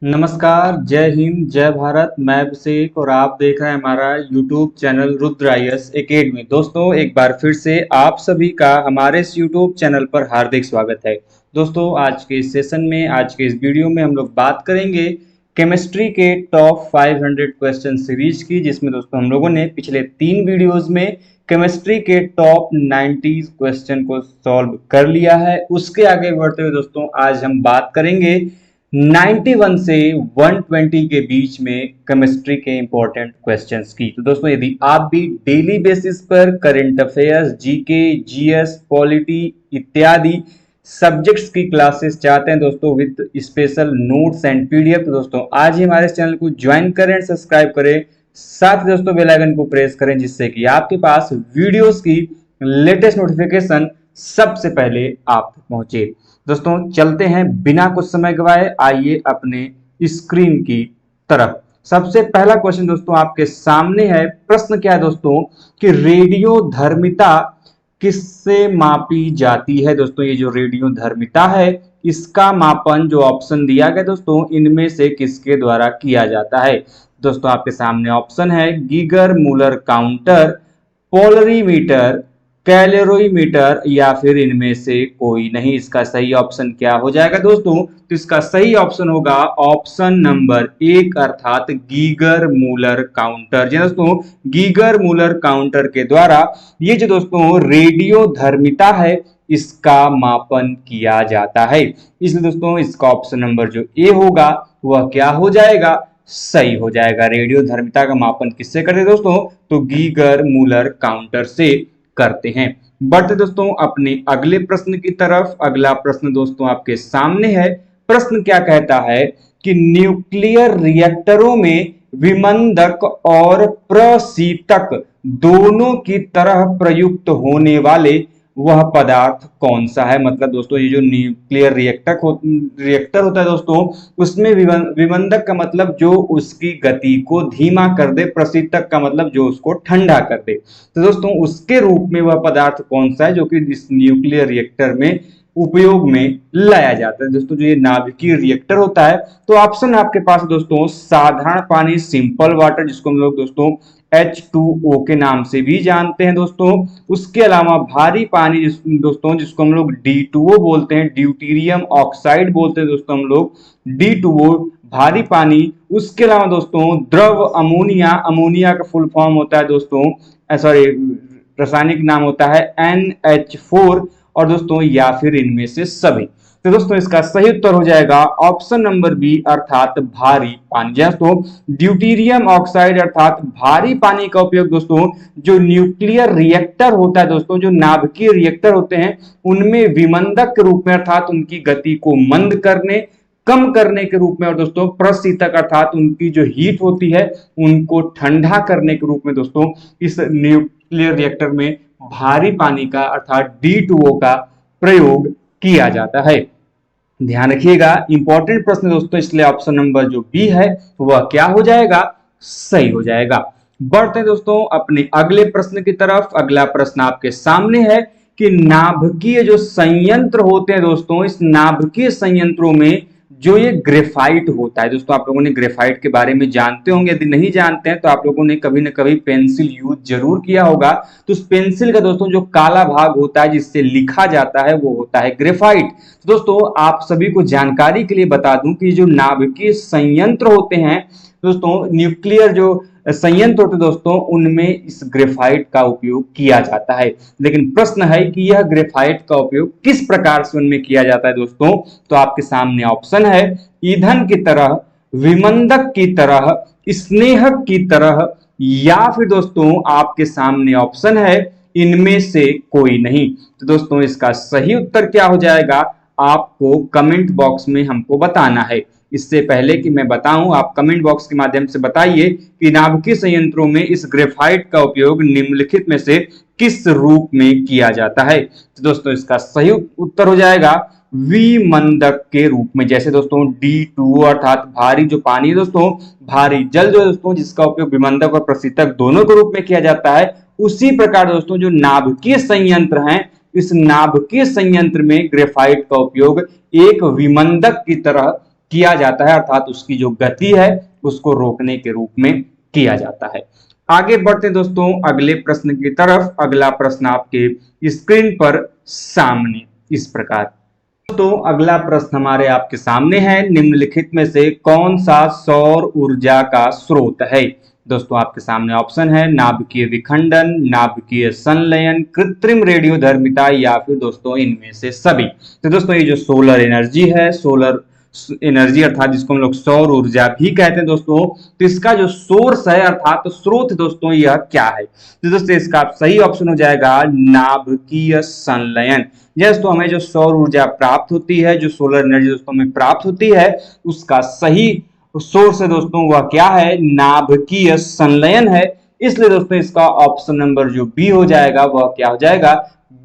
नमस्कार, जय हिंद, जय भारत। मैं अभिषेक और आप देख रहे हैं हमारा YouTube channel Rudra IAS academy. दोस्तों, एक बार फिर से आप सभी का हमारे इस यूट्यूब चैनल पर हार्दिक स्वागत है। दोस्तों, आज के इस सेशन में, आज के इस वीडियो में हम लोग बात करेंगे केमिस्ट्री के टॉप 500 क्वेश्चन सीरीज की, जिसमें दोस्तों हम लोगों ने पिछले 3 वीडियोज में केमिस्ट्री के टॉप 90 क्वेश्चन को सॉल्व कर लिया है। उसके आगे बढ़ते हुए दोस्तों आज हम बात करेंगे 91 से 120 के बीच में केमिस्ट्री के इंपॉर्टेंट क्वेश्चंस की। तो दोस्तों, यदि आप भी डेली बेसिस पर current affairs, GK, GS, polity इत्यादि सब्जेक्ट्स की क्लासेस चाहते हैं दोस्तों with special notes and PDF, तो दोस्तों आज ही हमारे चैनल को ज्वाइन करें एंड सब्सक्राइब करें। साथ ही दोस्तों बेल आइकन को प्रेस करें, जिससे कि आपके पास वीडियोस की लेटेस्ट नोटिफिकेशन सबसे पहले आप तक पहुंचे। दोस्तों चलते हैं बिना कुछ समय गवाए, आइए अपने स्क्रीन की तरफ। सबसे पहला क्वेश्चन दोस्तों आपके सामने है। प्रश्न क्या है दोस्तों कि रेडियोधर्मिता किससे मापी जाती है। दोस्तों, ये जो रेडियोधर्मिता है इसका मापन जो ऑप्शन दिया गया दोस्तों इनमें से किसके द्वारा किया जाता है। दोस्तों आपके सामने ऑप्शन है Geiger Muller counter, polarimeter, calorimeter या फिर इनमें से कोई नहीं। इसका सही ऑप्शन क्या हो जाएगा दोस्तों? तो इसका सही ऑप्शन होगा ऑप्शन नंबर 1 अर्थात गीगर मूलर काउंटर। जी दोस्तों, गीगर मूलर काउंटर के द्वारा ये जो दोस्तों रेडियोधर्मिता है इसका मापन किया जाता है। इसलिए दोस्तों इसका ऑप्शन नंबर जो ए होगा वह क्या हो जाएगा? सही हो जाएगा। रेडियोधर्मिता का मापन किससे करते दोस्तों? तो गीगर मूलर काउंटर से करते हैं। बढ़ते दोस्तों अपने अगले प्रश्न की तरफ। अगला प्रश्न दोस्तों आपके सामने है। प्रश्न क्या कहता है कि न्यूक्लियर रिएक्टरों में विमंदक और प्रशीतक दोनों की तरह प्रयुक्त होने वाले वह पदार्थ कौन सा है। मतलब दोस्तों ये जो न्यूक्लियर रिएक्टर होता है दोस्तों उसमें विमंदक का मतलब जो उसकी गति को धीमा कर दे, प्रशीतक का मतलब जो उसको ठंडा कर दे। तो दोस्तों उसके रूप में वह पदार्थ कौन सा है जो कि इस न्यूक्लियर रिएक्टर में उपयोग में लाया जाता है। दोस्तों जो ये नाभिकीय रिएक्टर होता है तो ऑप्शन आपके पास दोस्तों साधारण पानी, सिंपल वाटर, जिसको हम लोग दोस्तों H2O के नाम से भी जानते हैं दोस्तों। उसके अलावा भारी पानी दोस्तों जिसको हम लोग D2O बोलते हैं, ड्यूटीरियम ऑक्साइड बोलते हैं दोस्तों हम लोग, D2O भारी पानी। उसके अलावा दोस्तों द्रव अमोनिया, अमोनिया का फुल फॉर्म होता है दोस्तों, सॉरी रासायनिक नाम होता है NH4, और दोस्तों या फिर इनमें से सभी। तो दोस्तों इसका सही उत्तर हो जाएगा ऑप्शन नंबर बी अर्थात भारी पानी। दोस्तों ड्यूटीरियम ऑक्साइड अर्थात भारी पानी का उपयोग दोस्तों जो न्यूक्लियर रिएक्टर होता है दोस्तों, जो नाभिकीय रिएक्टर होते हैं उनमें विमंदक के रूप में अर्थात उनकी गति को मंद करने, कम करने के रूप में, और दोस्तों प्रशीतक अर्थात उनकी जो हीट होती है उनको ठंडा करने के रूप में दोस्तों इस न्यूक्लियर रिएक्टर में भारी पानी का अर्थात D2O का प्रयोग किया जाता है। ध्यान रखिएगा, इंपॉर्टेंट प्रश्न दोस्तों, इसलिए ऑप्शन नंबर जो बी है वह क्या हो जाएगा? सही हो जाएगा। बढ़ते हैं दोस्तों अपने अगले प्रश्न की तरफ। अगला प्रश्न आपके सामने है कि नाभिकीय जो संयंत्र होते हैं दोस्तों, इस नाभिकीय संयंत्रों में जो ये ग्रेफाइट होता है दोस्तों, आप लोगों ने ग्रेफाइट के बारे में जानते होंगे। यदि नहीं जानते हैं तो आप लोगों ने कभी ना कभी पेंसिल यूज जरूर किया होगा। तो उस पेंसिल का दोस्तों जो काला भाग होता है जिससे लिखा जाता है वो होता है ग्रेफाइट। तो दोस्तों आप सभी को जानकारी के लिए बता दूं कि जो नाभिकीय संयंत्र होते हैं दोस्तों, न्यूक्लियर जो संयंत्र होते दोस्तों उनमें इस ग्रेफाइट का उपयोग किया जाता है। लेकिन प्रश्न है कि यह ग्रेफाइट का उपयोग किस प्रकार से उनमें किया जाता है दोस्तों? तो आपके सामने ऑप्शन है ईंधन की तरह, विमंदक की तरह, स्नेहक की तरह, या फिर दोस्तों आपके सामने ऑप्शन है इनमें से कोई नहीं। तो दोस्तों इसका सही उत्तर क्या हो जाएगा? आपको कमेंट बॉक्स में हमको बताना है। इससे पहले कि मैं बताऊं, आप कमेंट बॉक्स के माध्यम से बताइए कि नाभिकीय संयंत्रों में इस ग्रेफाइट का उपयोग निम्नलिखित में से किस रूप में किया जाता है। तो दोस्तों इसका सही उत्तर हो जाएगा विमंदक के रूप में। जैसे दोस्तों D2O अर्थात भारी जो पानी दोस्तों, भारी जल जो दोस्तों जिसका उपयोग विमंदक और प्रशीतक दोनों के रूप में किया जाता है, उसी प्रकार दोस्तों जो नाभिकीय संयंत्र हैं, इस नाभिकीय संयंत्र में ग्रेफाइट का उपयोग एक विमंदक की तरह किया जाता है, अर्थात उसकी जो गति है उसको रोकने के रूप में किया जाता है। आगे बढ़ते हैं दोस्तों अगले प्रश्न की तरफ। अगला प्रश्न आपके स्क्रीन पर सामने इस प्रकार। तो अगला प्रश्न हमारे आपके सामने है, निम्नलिखित में से कौन सा सौर ऊर्जा का स्रोत है। दोस्तों आपके सामने ऑप्शन है नाभिकीय विखंडन, नाभिकीय संलयन, कृत्रिम रेडियोधर्मिता या फिर दोस्तों इनमें से सभी। तो दोस्तों ये जो सोलर एनर्जी है, सोलर एनर्जी अर्थात जिसको हम लोग सौर ऊर्जा भी कहते हैं दोस्तों, तो इसका जो सोर्स है अर्थात स्रोत दोस्तों यह क्या है। तो दोस्तों इसका सही ऑप्शन हो जाएगा नाभिकीय संलयन। दोस्तों हमें जो सौर ऊर्जा प्राप्त होती है, जो सोलर एनर्जी दोस्तों हमें प्राप्त होती है, उसका सही सोर्स है दोस्तों वह क्या है, नाभिकीय संलयन है। इसलिए दोस्तों इसका ऑप्शन नंबर जो बी हो जाएगा वह क्या हो जाएगा,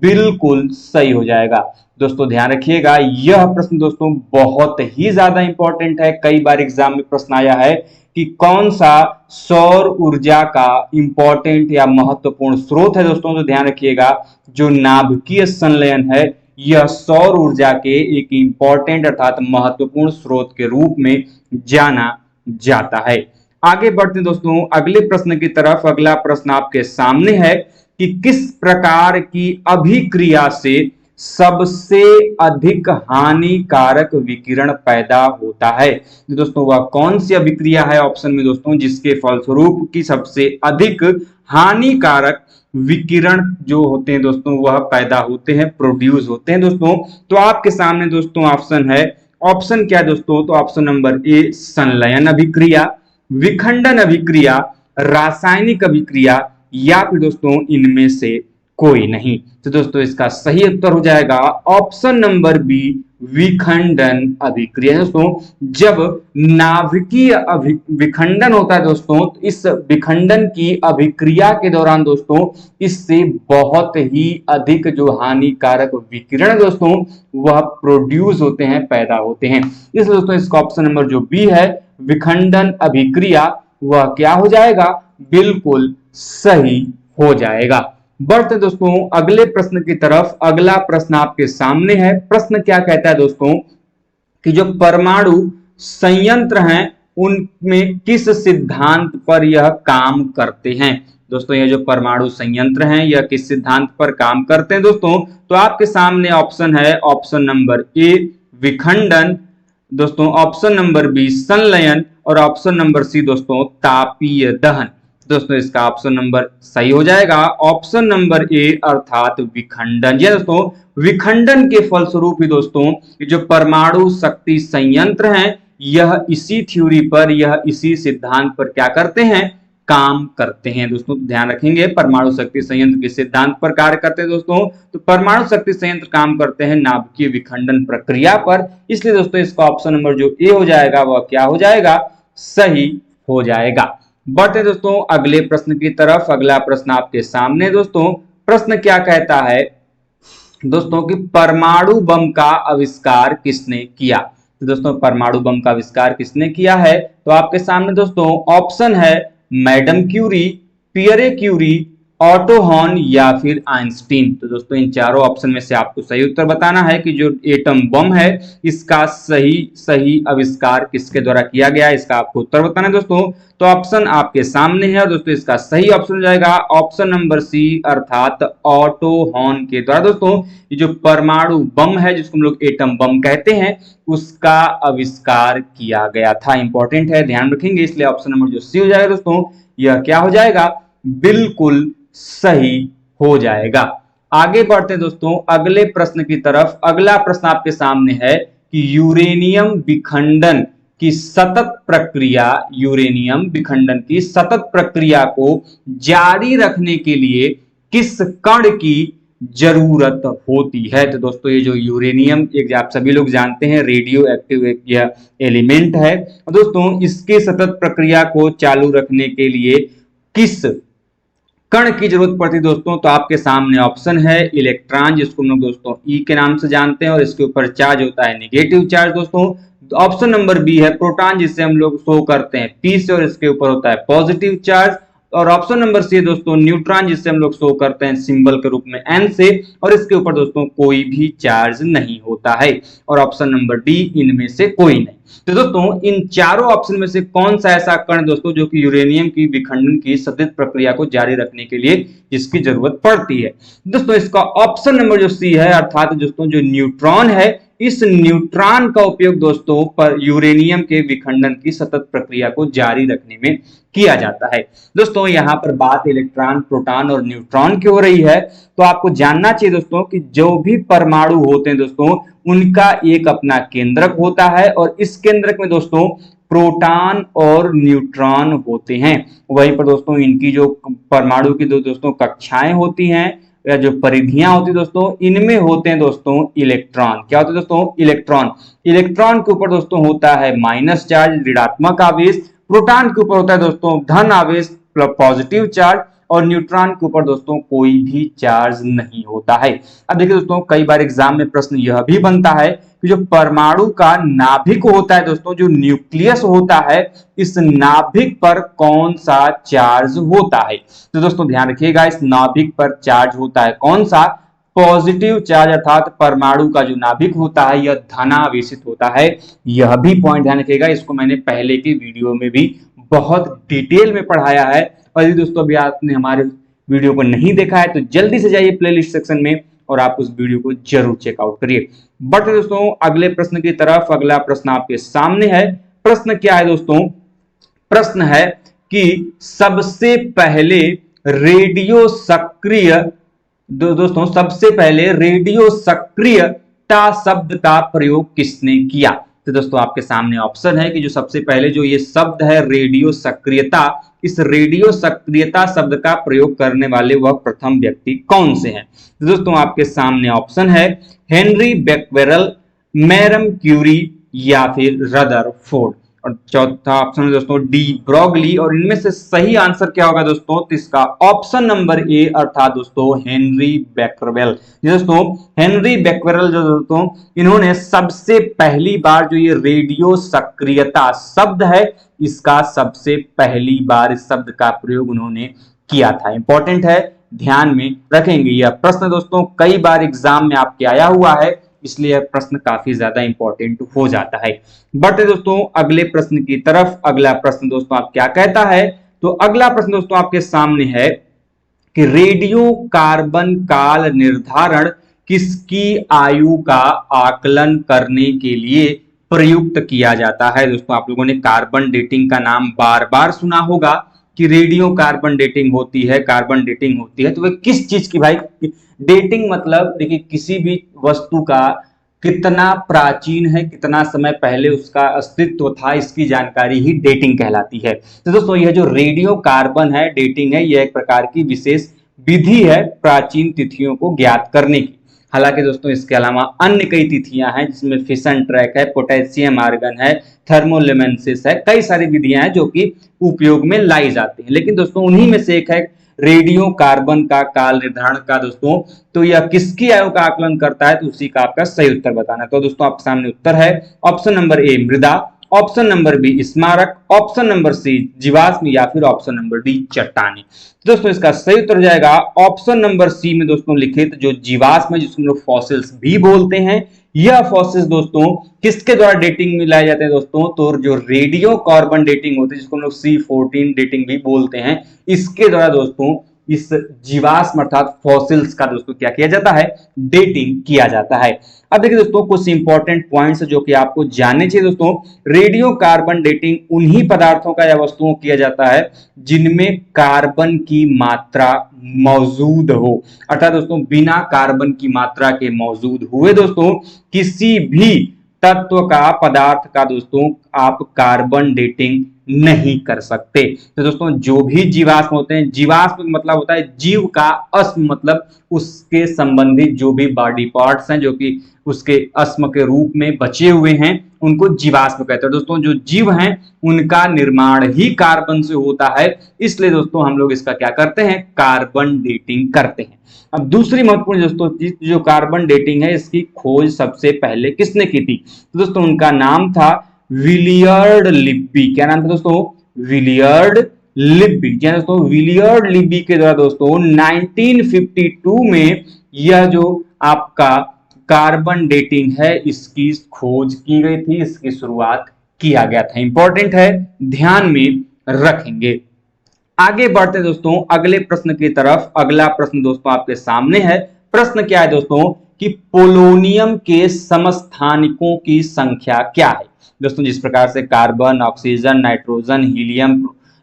बिल्कुल सही हो जाएगा। दोस्तों ध्यान रखिएगा यह प्रश्न दोस्तों बहुत ही ज्यादा इंपॉर्टेंट है। कई बार एग्जाम में प्रश्न आया है कि कौन सा सौर ऊर्जा का इंपॉर्टेंट या महत्वपूर्ण स्रोत है दोस्तों। तो ध्यान रखिएगा जो नाभिकीय संलयन है यह सौर ऊर्जा के एक इंपॉर्टेंट अर्थात महत्वपूर्ण स्रोत के रूप में जाना जाता है। आगे बढ़ते दोस्तों अगले प्रश्न की तरफ। अगला प्रश्न आपके सामने है कि किस प्रकार की अभिक्रिया से सबसे अधिक हानिकारक विकिरण पैदा होता है। तो दोस्तों वह कौन सी अभिक्रिया है ऑप्शन में दोस्तों, जिसके फलस्वरूप की सबसे अधिक हानिकारक विकिरण जो होते हैं दोस्तों वह पैदा होते हैं, प्रोड्यूस होते हैं दोस्तों। तो आपके सामने दोस्तों ऑप्शन है, ऑप्शन क्या है दोस्तों, तो ऑप्शन नंबर ए संलयन अभिक्रिया, विखंडन अभिक्रिया, रासायनिक अभिक्रिया या फिर दोस्तों इनमें से कोई नहीं। तो दोस्तों इसका सही उत्तर हो जाएगा ऑप्शन नंबर बी विखंडन अभिक्रिया। दोस्तों जब नाभिकीय विखंडन होता है दोस्तों, तो इस विखंडन की अभिक्रिया के दौरान दोस्तों इससे बहुत ही अधिक जो हानिकारक विकिरण दोस्तों वह प्रोड्यूस होते हैं, पैदा होते हैं। इसलिए दोस्तों इसका ऑप्शन नंबर जो बी है विखंडन अभिक्रिया वह क्या हो जाएगा, बिल्कुल सही हो जाएगा। बढ़ते दोस्तों अगले प्रश्न की तरफ। अगला प्रश्न आपके सामने है। प्रश्न क्या कहता है दोस्तों कि जो परमाणु संयंत्र हैं उनमें किस सिद्धांत पर यह काम करते हैं। दोस्तों ये जो परमाणु संयंत्र हैं यह किस सिद्धांत पर काम करते हैं दोस्तों, तो आपके सामने ऑप्शन है, ऑप्शन नंबर ए विखंडन, दोस्तों ऑप्शन नंबर बी संलयन और ऑप्शन नंबर सी दोस्तों तापीय दहन। दोस्तों इसका ऑप्शन नंबर सही हो जाएगा ऑप्शन नंबर ए अर्थात विखंडन। जी दोस्तों विखंडन के फलस्वरूप ही दोस्तों जो परमाणु शक्ति संयंत्र हैं यह इसी थ्योरी पर, यह इसी सिद्धांत पर क्या करते हैं, काम करते हैं। दोस्तों ध्यान रखेंगे परमाणु शक्ति संयंत्र के सिद्धांत पर कार्य करते हैं दोस्तों, तो परमाणु शक्ति संयंत्र काम करते हैं नाभिकीय विखंडन प्रक्रिया पर। इसलिए दोस्तों इसका ऑप्शन नंबर जो ए हो जाएगा वह क्या हो जाएगा, सही हो जाएगा। बढ़ते दोस्तों अगले प्रश्न की तरफ। अगला प्रश्न आपके सामने दोस्तों। प्रश्न क्या कहता है दोस्तों कि परमाणु बम का आविष्कार किसने किया। तो दोस्तों परमाणु बम का आविष्कार किसने किया है, तो आपके सामने दोस्तों ऑप्शन है madam Curie, Pierre Curie, auto horn या फिर आइंस्टीन। तो दोस्तों इन चारों ऑप्शन में से आपको सही उत्तर बताना है कि जो एटम बम है इसका सही आविष्कार किसके द्वारा किया गया है, इसका आपको उत्तर बताना है दोस्तों। तो ऑप्शन आपके सामने है दोस्तों, इसका सही ऑप्शन हो जाएगा ऑप्शन नंबर सी अर्थात ऑटो हॉर्न के द्वारा। दोस्तों ये जो परमाणु बम है जिसको हम लोग एटम बम कहते हैं उसका आविष्कार किया गया था। इंपॉर्टेंट है, ध्यान रखेंगे। इसलिए ऑप्शन नंबर जो सी हो जाएगा दोस्तों यह क्या हो जाएगा, बिल्कुल सही हो जाएगा। आगे बढ़ते हैं दोस्तों अगले प्रश्न की तरफ। अगला प्रश्न आपके सामने है कि यूरेनियम विखंडन की सतत प्रक्रिया, यूरेनियम विखंडन की सतत प्रक्रिया को जारी रखने के लिए किस कण की जरूरत होती है। तो दोस्तों ये जो यूरेनियम एक आप सभी लोग जानते हैं रेडियो एक्टिव एक एलिमेंट है। दोस्तों इसके सतत प्रक्रिया को चालू रखने के लिए किस कण की जरूरत पड़ती है दोस्तों, तो आपके सामने ऑप्शन है इलेक्ट्रॉन जिसको हम लोग दोस्तों ई के नाम से जानते हैं और इसके ऊपर चार्ज होता है नेगेटिव चार्ज दोस्तों। ऑप्शन नंबर बी है प्रोटॉन जिसे हम लोग शो करते हैं पी से और इसके ऊपर होता है पॉजिटिव चार्ज। और ऑप्शन नंबर सी दोस्तों न्यूट्रॉन जिसे हम लोग शो करते हैं सिंबल के रूप में एन से और इसके ऊपर दोस्तों कोई भी चार्ज नहीं होता है। और ऑप्शन नंबर डी इनमें से कोई नहीं। तो दोस्तों इन चारों ऑप्शन में से कौन सा ऐसा कण दोस्तों जो कि यूरेनियम की विखंडन की सतत प्रक्रिया को जारी रखने के लिए इसकी जरूरत पड़ती है? दोस्तों इसका ऑप्शन नंबर जो सी है, अर्थात दोस्तों जो न्यूट्रॉन है, इस न्यूट्रॉन का उपयोग दोस्तों पर यूरेनियम के विखंडन की सतत प्रक्रिया को जारी रखने में किया जाता है। दोस्तों यहाँ पर बात इलेक्ट्रॉन, प्रोटॉन और न्यूट्रॉन की हो रही है, तो आपको जानना चाहिए दोस्तों कि जो भी परमाणु होते हैं दोस्तों उनका एक अपना केंद्रक होता है और इस केंद्रक में दोस्तों प्रोटॉन और न्यूट्रॉन होते हैं। वहीं पर दोस्तों इनकी जो परमाणु की दोस्तों कक्षाएं होती हैं या जो परिधियां होती है दोस्तों, इनमें होते हैं दोस्तों इलेक्ट्रॉन। क्या होते हैं दोस्तों? इलेक्ट्रॉन। इलेक्ट्रॉन के ऊपर दोस्तों होता है माइनस चार्ज, ऋणात्मक आवेश। प्रोटॉन के ऊपर होता है दोस्तों धन आवेश, पॉजिटिव चार्ज। और न्यूट्रॉन के ऊपर दोस्तों कोई भी चार्ज नहीं होता है। अब देखिए दोस्तों, कई बार एग्जाम में प्रश्न यह भी बनता है कि जो परमाणु का नाभिक होता है दोस्तों, जो न्यूक्लियस होता है, इस नाभिक पर कौन सा चार्ज होता है? तो दोस्तों ध्यान रखिएगा, इस नाभिक पर चार्ज होता है कौन सा? पॉजिटिव चार्ज, अर्थात परमाणु का जो नाभिक होता है यह धनावेशित होता है। यह भी पॉइंट ध्यान रखिएगा, इसको मैंने पहले के वीडियो में भी बहुत डिटेल में पढ़ाया है। और यदि दोस्तों अभी आपने हमारे वीडियो को नहीं देखा है तो जल्दी से जाइए प्लेलिस्ट सेक्शन में और आप उस वीडियो को जरूर चेकआउट करिए। बट दोस्तों अगले प्रश्न की तरफ, अगला प्रश्न आपके सामने है। प्रश्न क्या है दोस्तों? प्रश्न है कि सबसे पहले रेडियो सक्रिय दोस्तों सबसे पहले रेडियो सक्रियता शब्द का प्रयोग किसने किया? तो दोस्तों आपके सामने ऑप्शन है कि जो सबसे पहले जो ये शब्द है रेडियो सक्रियता, इस रेडियो सक्रियता शब्द का प्रयोग करने वाले वह प्रथम व्यक्ति कौन से हैं? तो दोस्तों आपके सामने ऑप्शन है हेनरी बेक्वेरेल, मैडम क्यूरी या फिर रदरफोर्ड। और चौथा ऑप्शन है दोस्तों डी ब्रोगली। और इनमें से सही आंसर क्या होगा दोस्तों? तो इसका ऑप्शन नंबर ए, अर्थात दोस्तों हेनरी बेक्वेरेल। दोस्तों हेनरी बेक्वेरेल जो दोस्तों इन्होंने सबसे पहली बार जो ये रेडियो सक्रियता शब्द है, इसका सबसे पहली बार इस शब्द का प्रयोग उन्होंने किया था। इंपॉर्टेंट है, ध्यान में रखेंगे। यह प्रश्न दोस्तों कई बार एग्जाम में आपके आया हुआ है, इसलिए यह प्रश्न काफी ज्यादा इंपॉर्टेंट हो जाता है। बढ़ते दोस्तों अगले प्रश्न की तरफ। अगला प्रश्न दोस्तों आप क्या कहता है? तो अगला प्रश्न दोस्तों आपके सामने है कि रेडियो कार्बन काल निर्धारण किसकी आयु का आकलन करने के लिए प्रयुक्त किया जाता है? दोस्तों आप लोगों ने कार्बन डेटिंग का नाम बार बार सुना होगा कि रेडियो कार्बन डेटिंग होती है, कार्बन डेटिंग होती है। तो वह किस चीज की भाई? डेटिंग मतलब देखिए किसी भी वस्तु का कितना प्राचीन है, कितना समय पहले उसका अस्तित्व था, इसकी जानकारी ही डेटिंग कहलाती है। तो दोस्तों यह जो रेडियो कार्बन है, डेटिंग है, यह एक प्रकार की विशेष विधि है प्राचीन तिथियों को ज्ञात करने की। हालांकि दोस्तों इसके अलावा अन्य कई तिथियां हैं जिसमें फिशन ट्रैक है, पोटेशियम आर्गन है, थर्मोलेमेंसिस है, कई सारी विधियां हैं जो कि उपयोग में लाई जाती हैं। लेकिन दोस्तों उन्हीं में से एक है रेडियो कार्बन का काल निर्धारण का दोस्तों। तो यह किसकी आयु का आकलन करता है? तो उसी का आपका सही उत्तर बताना। तो दोस्तों आपके सामने उत्तर है ऑप्शन नंबर ए मृदा, ऑप्शन नंबर बी स्मारक, ऑप्शन नंबर सी जीवाश्म या फिर ऑप्शन नंबर डी चट्टानी। दोस्तों इसका सही उत्तर जाएगा ऑप्शन नंबर सी में दोस्तों लिखित जो जीवाश्म है, जिसको हम लोग फॉसिल्स भी बोलते हैं। यह फॉसिल्स दोस्तों किसके द्वारा डेटिंग में लाए जाते हैं दोस्तों? तो जो रेडियो कार्बन डेटिंग होती है, जिसको हम लोग C14 डेटिंग भी बोलते हैं, इसके द्वारा दोस्तों इस जीवाश्म अर्थात फॉसिल्स का दोस्तों क्या किया जाता है? डेटिंग किया जाता है। अब देखिए दोस्तों कुछ इंपॉर्टेंट पॉइंट्स जो कि आपको जानने चाहिए दोस्तों। रेडियो कार्बन डेटिंग उन्हीं पदार्थों का या वस्तुओं किया जाता है जिनमें कार्बन की मात्रा मौजूद हो, अर्थात दोस्तों बिना कार्बन की मात्रा के मौजूद हुए दोस्तों किसी भी तत्व का, पदार्थ का दोस्तों आप कार्बन डेटिंग नहीं कर सकते। तो दोस्तों जो भी जीवाश्म होते हैं, जीवाश्म मतलब होता है जीव का, अस्म मतलब उसके संबंधित जो भी बॉडी पार्ट्स हैं जो कि उसके अस्म के रूप में बचे हुए हैं, उनको जीवाश्म कहते हैं। दोस्तों जो जीव हैं उनका निर्माण ही कार्बन से होता है, इसलिए दोस्तों हम लोग इसका क्या करते हैं? कार्बन डेटिंग करते हैं। अब दूसरी महत्वपूर्ण दोस्तों जो कार्बन डेटिंग है, इसकी खोज सबसे पहले किसने की थी? तो दोस्तों उनका नाम था विलियर्ड लिब्बी। क्या नाम था दोस्तों? Willard Libby. जी दोस्तों विलियर्ड लिब्बी के द्वारा दोस्तों 1952 में यह जो आपका कार्बन डेटिंग है इसकी खोज की गई थी, इसकी शुरुआत किया गया था। इंपॉर्टेंट है, ध्यान में रखेंगे। आगे बढ़ते दोस्तों अगले प्रश्न की तरफ। अगला प्रश्न दोस्तों आपके सामने है। प्रश्न क्या है दोस्तों कि पोलोनियम के समस्थानिकों की संख्या क्या है। दोस्तों जिस प्रकार से कार्बन, ऑक्सीजन, नाइट्रोजन, हीलियम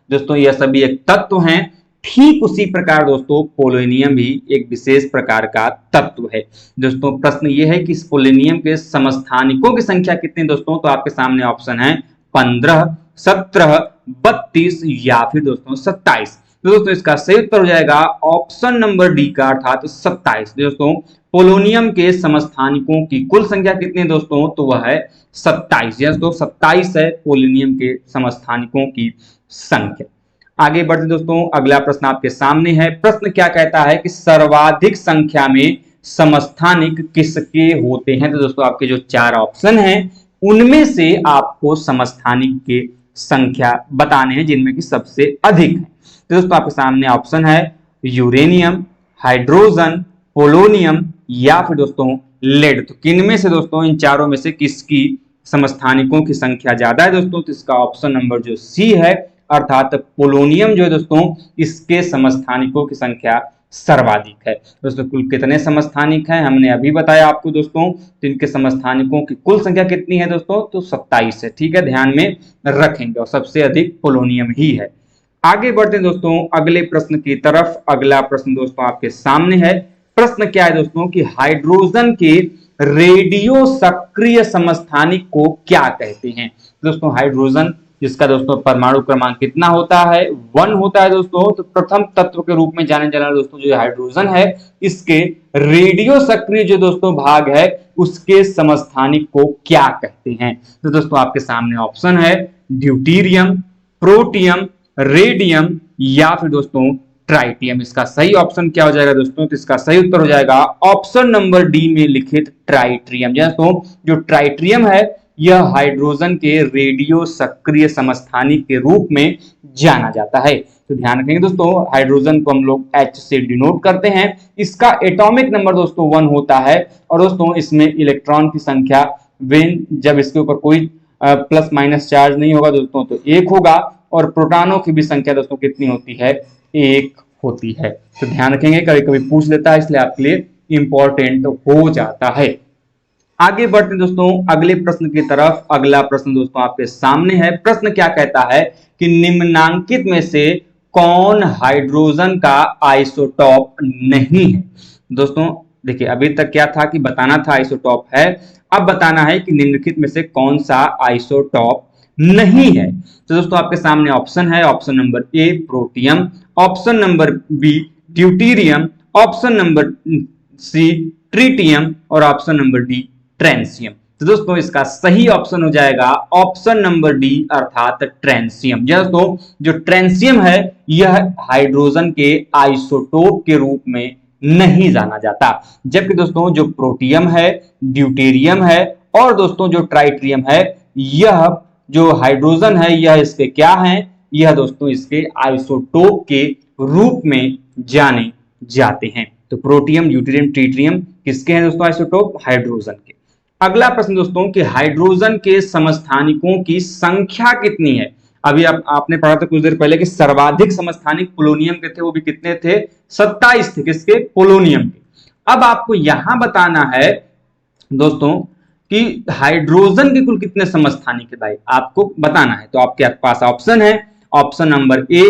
दोस्तों यह सभी एक तत्व हैं, ठीक उसी प्रकार दोस्तों पोलोनियम भी एक विशेष प्रकार का तत्व है। दोस्तों प्रश्न यह है कि इस पोलोनियम के समस्थानिकों की संख्या कितनी दोस्तों, तो आपके सामने ऑप्शन है 15, 17, 32 या फिर दोस्तों 27। तो दोस्तों इसका सही उत्तर हो जाएगा ऑप्शन नंबर डी का अर्थात 27। दोस्तों पोलोनियम के समस्थानिकों की कुल संख्या कितनी है दोस्तों, तो वह है 27। दोस्तों 27 है पोलोनियम के समस्थानिकों की संख्या। आगे बढ़ते दोस्तों अगला प्रश्न आपके सामने है। प्रश्न क्या कहता है कि सर्वाधिक संख्या में समस्थानिक किसके होते हैं। तो दोस्तों आपके जो चार ऑप्शन हैं उनमें से आपको समस्थानिक के संख्या बताने हैं जिनमें कि सबसे अधिक है। तो दोस्तों आपके सामने ऑप्शन है यूरेनियम, हाइड्रोजन, पोलोनियम या फिर दोस्तों लेड। तो किनमें से दोस्तों, इन चारों में से किसकी समस्थानिकों की संख्या ज्यादा है दोस्तों, तो इसका ऑप्शन नंबर जो सी है अर्थात पोलोनियम जो है दोस्तों इसके समस्थानिकों की संख्या सर्वाधिक है। दोस्तों कुल कितने समस्थानिक हैं हमने अभी बताया आपको दोस्तों, तो इनके समस्थानिकों की कुल संख्या कितनी है दोस्तों, तो 27 है। ठीक है, ध्यान में रखेंगे और सबसे अधिक पोलोनियम ही है। आगे बढ़ते हैं दोस्तों अगले प्रश्न की तरफ। अगला प्रश्न दोस्तों आपके सामने है। प्रश्न क्या है दोस्तों कि हाइड्रोजन के रेडियो सक्रिय समस्थानिक को क्या कहते हैं। दोस्तों हाइड्रोजन जिसका दोस्तों परमाणु क्रमांक कितना होता है, 1 होता है दोस्तों। तो प्रथम तत्व के रूप में जाने जाना दोस्तों जो हाइड्रोजन है, इसके रेडियो सक्रिय जो दोस्तों भाग है उसके समस्थानिक को क्या कहते हैं। तो दोस्तों आपके सामने ऑप्शन है ड्यूटीरियम, प्रोटियम, रेडियम या फिर दोस्तों ट्राइटियम। इसका सही ऑप्शन क्या हो जाएगा दोस्तों, तो इसका सही उत्तर हो जाएगा ऑप्शन नंबर डी में लिखित ट्राइट्रियम। दोस्तों जो ट्राइट्रियम है यह हाइड्रोजन के रेडियो सक्रिय समस्थानिक के रूप में जाना जाता है। तो ध्यान रखेंगे दोस्तों हाइड्रोजन को हम लोग H से डिनोट करते हैं। इसका एटॉमिक नंबर दोस्तों 1 होता है और दोस्तों इसमें इलेक्ट्रॉन की संख्या वेन जब इसके ऊपर कोई प्लस माइनस चार्ज नहीं होगा दोस्तों तो 1 होगा और प्रोटॉनों की भी संख्या दोस्तों कितनी होती है, 1 होती है। तो ध्यान रखेंगे, कभी कभी पूछ लेता है इसलिए आपके लिए इंपॉर्टेंट हो जाता है। आगे बढ़ते दोस्तों अगले प्रश्न की तरफ। अगला प्रश्न दोस्तों आपके सामने है। प्रश्न क्या कहता है कि निम्नांकित में से कौन हाइड्रोजन का आइसोटॉप नहीं है। दोस्तों देखिए अभी तक क्या था कि बताना था आइसोटॉप है, अब बताना है कि निम्नलिखित में से कौन सा आइसोटॉप नहीं है। तो दोस्तों आपके सामने ऑप्शन है, option number A protium, option number B deuterium, option number C tritium और ऑप्शन नंबर डी ट्रेंसियम। तो दोस्तों इसका सही ऑप्शन हो जाएगा ऑप्शन नंबर डी अर्थात ट्रेंसियम। दोस्तों जो ट्रेंसियम है यह हाइड्रोजन के आइसोटोप के रूप में नहीं जाना जाता, जबकि दोस्तों जो प्रोटियम है, ड्यूटेरियम है और दोस्तों जो ट्राइट्रियम है यह जो हाइड्रोजन है यह इसके क्या हैं, यह दोस्तों इसके आइसोटोप के रूप में जाने जाते हैं। तो प्रोटियम, ड्यूटेरियम, ट्रिटियम किसके हैं दोस्तों आइसोटोप, हाइड्रोजन के। अगला प्रश्न दोस्तों कि हाइड्रोजन के समस्थानिकों की संख्या कितनी है। अभी आपने पढ़ा था कुछ देर पहले कि सर्वाधिक समस्थानिक पोलोनियम के थे, वो भी कितने थे, 27 थे, किसके, पोलोनियम के। अब आपको यहां बताना है दोस्तों कि हाइड्रोजन के कुल कितने समस्थानिक है भाई, आपको बताना है। तो आपके पास ऑप्शन है, ऑप्शन नंबर ए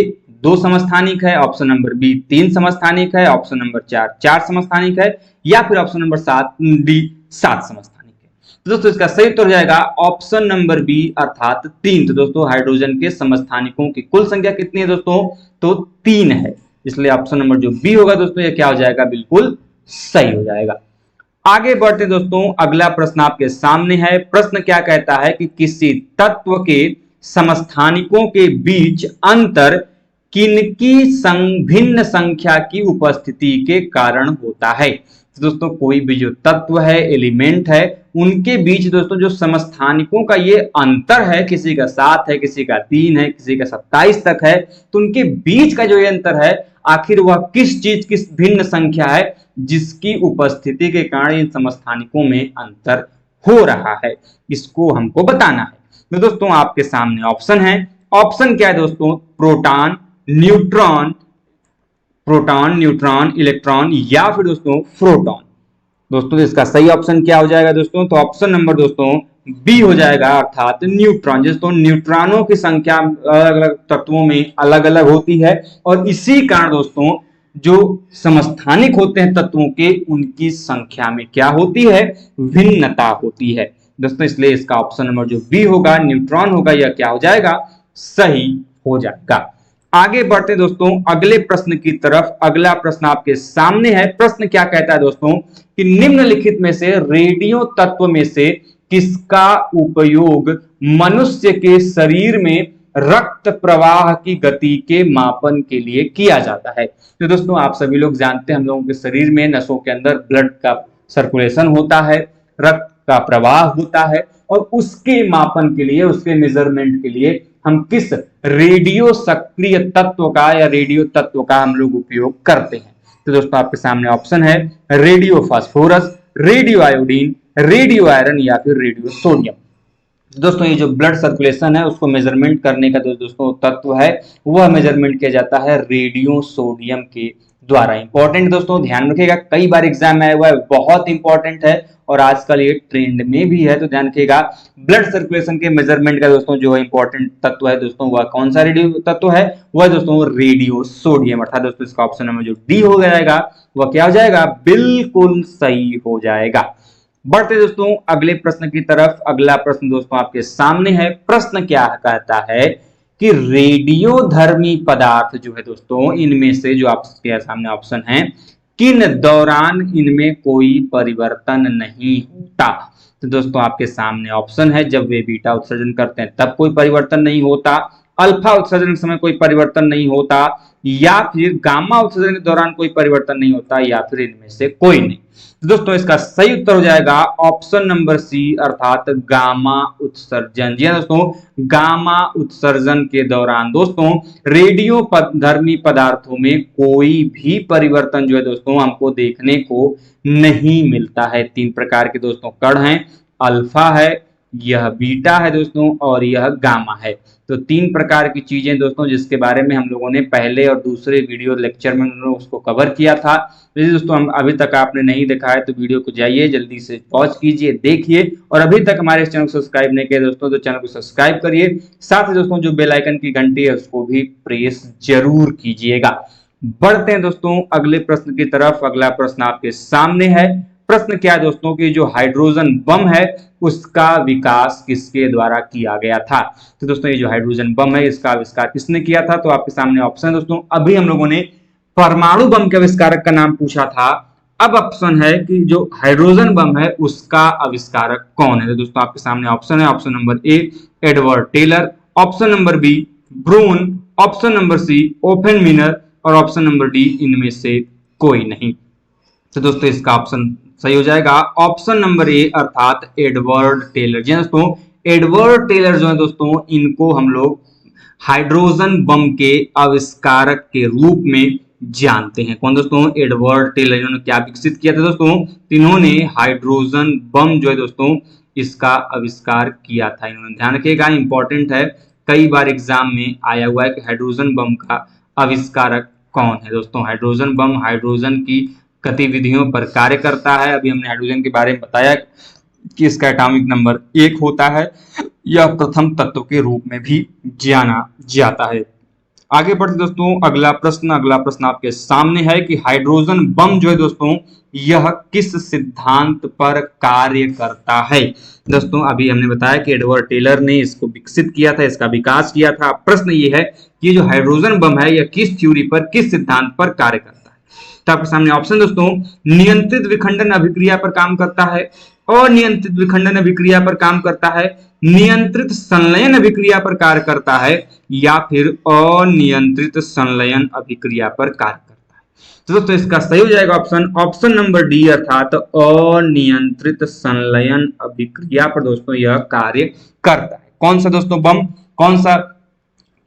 2 समस्थानिक है, ऑप्शन नंबर बी 3 समस्थानिक है, ऑप्शन नंबर 4 समस्थानिक है या फिर ऑप्शन नंबर 7 डी 7 समस्थानिक है। तो दोस्तों इसका सही उत्तर हो जाएगा ऑप्शन नंबर बी अर्थात 3। तो दोस्तों हाइड्रोजन के समस्थानिकों की कुल संख्या कितनी है दोस्तों, तो 3 है, इसलिए ऑप्शन नंबर जो बी होगा दोस्तों ये क्या हो जाएगा, बिल्कुल सही हो जाएगा। आगे बढ़ते दोस्तों अगला प्रश्न आपके सामने है। प्रश्न क्या कहता है कि किसी तत्व के समस्थानिकों के बीच अंतर किनकी भिन्न संख्या की उपस्थिति के कारण होता है। तो दोस्तों कोई भी जो तत्व है, एलिमेंट है, उनके बीच दोस्तों जो समस्थानिकों का ये अंतर है, किसी का 7 है, किसी का 3 है, किसी का 27 तक है, तो उनके बीच का जो ये अंतर है आखिर वह किस चीज की भिन्न संख्या है जिसकी उपस्थिति के कारण इन समस्थानिकों में अंतर हो रहा है, इसको हमको बताना है। तो दोस्तों आपके सामने ऑप्शन है। ऑप्शन क्या है दोस्तों? Proton, neutron, proton, neutron, electron या फिर दोस्तों प्रोटॉन। दोस्तों इसका सही ऑप्शन क्या हो जाएगा दोस्तों? तो ऑप्शन नंबर दोस्तों बी हो जाएगा, अर्थात न्यूट्रॉन। दोस्तों न्यूट्रॉनों की संख्या अलग अलग तत्वों में अलग अलग होती है और इसी कारण दोस्तों जो समस्थानिक होते हैं तत्वों के, उनकी संख्या में क्या होती है? भिन्नता होती है दोस्तों। इसलिए इसका ऑप्शन नंबर जो बी होगा, न्यूट्रॉन होगा, यह क्या हो जाएगा? सही हो जाएगा। आगे बढ़ते दोस्तों अगले प्रश्न की तरफ। अगला प्रश्न आपके सामने है। प्रश्न क्या कहता है दोस्तों कि निम्नलिखित में से रेडियो तत्व में से किसका उपयोग मनुष्य के शरीर में रक्त प्रवाह की गति के मापन के लिए किया जाता है? तो दोस्तों आप सभी लोग जानते हैं हम लोगों के शरीर में नसों के अंदर ब्लड का सर्कुलेशन होता है, रक्त का प्रवाह होता है और उसके मापन के लिए, उसके मेजरमेंट के लिए हम किस रेडियो सक्रिय तत्व का या रेडियो तत्व का हम लोग उपयोग करते हैं? तो दोस्तों आपके सामने ऑप्शन है radio phosphorus, radio iodine, radio iron या फिर रेडियो सोडियम। दोस्तों ये जो ब्लड सर्कुलेशन है उसको मेजरमेंट करने का दोस्तों तत्व है, वह मेजरमेंट किया जाता है रेडियो सोडियम के द्वारा। इंपॉर्टेंट दोस्तों ध्यान रखिएगा, कई बार एग्जाम में आया हुआ है, बहुत इंपॉर्टेंट है और आजकल ये ट्रेंड में भी है, तो ध्यान रखिएगा। ब्लड सर्कुलेशन के मेजरमेंट का दोस्तों जो इंपॉर्टेंट तत्व है दोस्तों, वह कौन सा रेडियो तत्व है? वह दोस्तों रेडियो सोडियम। अर्थात दोस्तों इसका ऑप्शन नंबर जो डी हो जाएगा वह क्या हो जाएगा? बिल्कुल सही हो जाएगा। बढ़ते दोस्तों अगले प्रश्न की तरफ। अगला प्रश्न दोस्तों आपके सामने है। प्रश्न क्या कहता है कि रेडियोधर्मी पदार्थ जो है दोस्तों, इनमें से जो आपके सामने ऑप्शन है, किन दौरान इनमें कोई परिवर्तन नहीं होता? तो दोस्तों आपके सामने ऑप्शन है, जब वे बीटा उत्सर्जन करते हैं तब कोई परिवर्तन नहीं होता, अल्फा उत्सर्जन के समय कोई परिवर्तन नहीं होता, या फिर गामा उत्सर्जन के दौरान कोई परिवर्तन नहीं होता, या फिर इनमें से कोई नहीं। तो दोस्तों इसका सही उत्तर हो जाएगा ऑप्शन नंबर सी, अर्थात गामा उत्सर्जन। जी दोस्तों गामा उत्सर्जन के दौरान दोस्तों रेडियो धर्मी पदार्थों में कोई भी परिवर्तन जो है दोस्तों हमको देखने को नहीं मिलता है। तीन प्रकार के दोस्तों कण हैं, अल्फा है, यह बीटा है दोस्तों और यह गामा है। तो तीन प्रकार की चीजें दोस्तों जिसके बारे में हम लोगों ने पहले और दूसरे वीडियो लेक्चर में उसको कवर किया था। तो दोस्तों हम अभी तक आपने नहीं देखा है तो वीडियो को जाइए जल्दी से पॉज कीजिए, देखिए, और अभी तक हमारे इस चैनल को सब्सक्राइब नहीं किया दोस्तों तो चैनल को सब्सक्राइब करिए। साथ ही दोस्तों जो बेल आइकन की घंटी है उसको भी प्रेस जरूर कीजिएगा। बढ़ते हैं दोस्तों अगले प्रश्न की तरफ। अगला प्रश्न आपके सामने है। प्रश्न क्या है दोस्तों कि जो हाइड्रोजन बम है उसका विकास किसके द्वारा किया गया था? तो दोस्तों ये जो हाइड्रोजन बम है इसका आविष्कार किसने किया था? तो आपके सामने ऑप्शन है दोस्तों। अभी हम लोगों ने परमाणु बम के आविष्कारक का नाम पूछा था, अब ऑप्शन है कि जो हाइड्रोजन बम है उसका आविष्कारक कौन है? तो दोस्तों आपके सामने ऑप्शन है। Option number A Edward Teller, option number B Brun, option number C Oppenheimer और ऑप्शन नंबर डी इनमें से कोई नहीं। तो दोस्तों इसका ऑप्शन सही हो जाएगा ऑप्शन नंबर ए, अर्थात एडवर्ड टेलर। जी दोस्तों एडवर्ड टेलर जो है दोस्तों, इनको हम लोग हाइड्रोजन बम के आविष्कारक के रूप में जानते हैं। कौन दोस्तों? Edward Teller. इन्होंने क्या विकसित किया था दोस्तों? इन्होंने हाइड्रोजन बम जो है दोस्तों इसका आविष्कार किया था इन्होंने। ध्यान रखिएगा इंपॉर्टेंट है, कई बार एग्जाम में आया हुआ है कि हाइड्रोजन बम का आविष्कारक कौन है। दोस्तों हाइड्रोजन बम हाइड्रोजन की गतिविधियों पर कार्य करता है। अभी हमने हाइड्रोजन के बारे में बताया कि इसका एटॉमिक नंबर 1 होता है, यह प्रथम तत्व के रूप में भी जाना जाता है। आगे बढ़ते दोस्तों अगला प्रश्न आपके सामने है कि हाइड्रोजन बम जो है दोस्तों यह किस सिद्धांत पर कार्य करता है? दोस्तों अभी हमने बताया कि एडवर्ड टेलर ने इसको विकसित किया था, इसका विकास किया था। प्रश्न ये है कि जो हाइड्रोजन बम है यह किस थ्योरी पर, किस सिद्धांत पर कार्य करता है? तो आपके सामने ऑप्शन दोस्तों नियंत्रित विखंडन अभिक्रिया पर काम करता है, अनियंत्रित विखंडन अभिक्रिया पर काम करता है, नियंत्रित संलयन अभिक्रिया पर कार्य करता है, या फिर अनियंत्रित संलयन अभिक्रिया पर कार्य करता है। तो दोस्तों इसका सही हो जाएगा ऑप्शन नंबर डी, अर्थात अनियंत्रित संलयन अभिक्रिया पर दोस्तों यह कार्य करता है। कौन सा दोस्तों बम, कौन सा?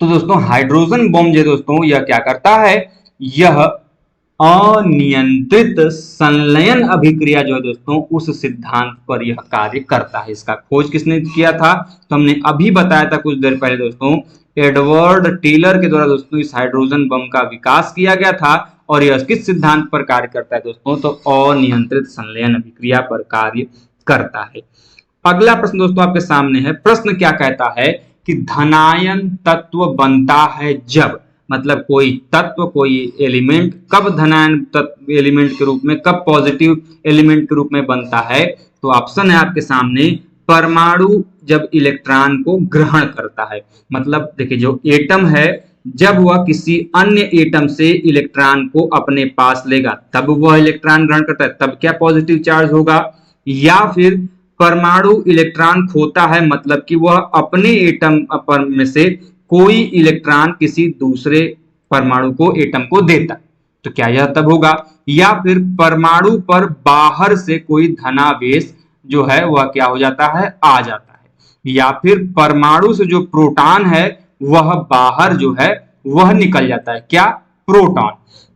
तो दोस्तों हाइड्रोजन बम जो दोस्तों यह क्या करता है, यह अनियंत्रित संलयन अभिक्रिया जो है दोस्तों उस सिद्धांत पर यह कार्य करता है। इसका खोज किसने किया था? तो हमने अभी बताया था कुछ देर पहले दोस्तों, एडवर्ड टेलर के द्वारा दोस्तों इस हाइड्रोजन बम का विकास किया गया था। और यह किस सिद्धांत पर कार्य करता है दोस्तों? तो अनियंत्रित संलयन अभिक्रिया पर कार्य करता है। अगला प्रश्न दोस्तों आपके सामने है। प्रश्न क्या कहता है कि धनायन तत्व बनता है जब, मतलब कोई तत्व, कोई एलिमेंट कब धनायन तत्व एलिमेंट के रूप में, कब पॉजिटिव एलिमेंट के रूप में बनता है? तो ऑप्शन है आपके सामने, परमाणु जब इलेक्ट्रॉन को ग्रहण करता है। मतलब देखिए, जो एटम है जब वह किसी अन्य एटम से इलेक्ट्रॉन को अपने पास लेगा तब वह इलेक्ट्रॉन ग्रहण करता है, तब क्या पॉजिटिव चार्ज होगा। या फिर परमाणु इलेक्ट्रॉन खोता है, मतलब कि वह अपने एटम पर में से कोई इलेक्ट्रॉन किसी दूसरे परमाणु को, एटम को देता, तो क्या यह तब होगा। या फिर परमाणु पर बाहर से कोई धनावेश जो है वह क्या हो जाता है, आ जाता है। या फिर परमाणु से जो प्रोटॉन है वह बाहर जो है वह निकल जाता है, क्या, प्रोटॉन।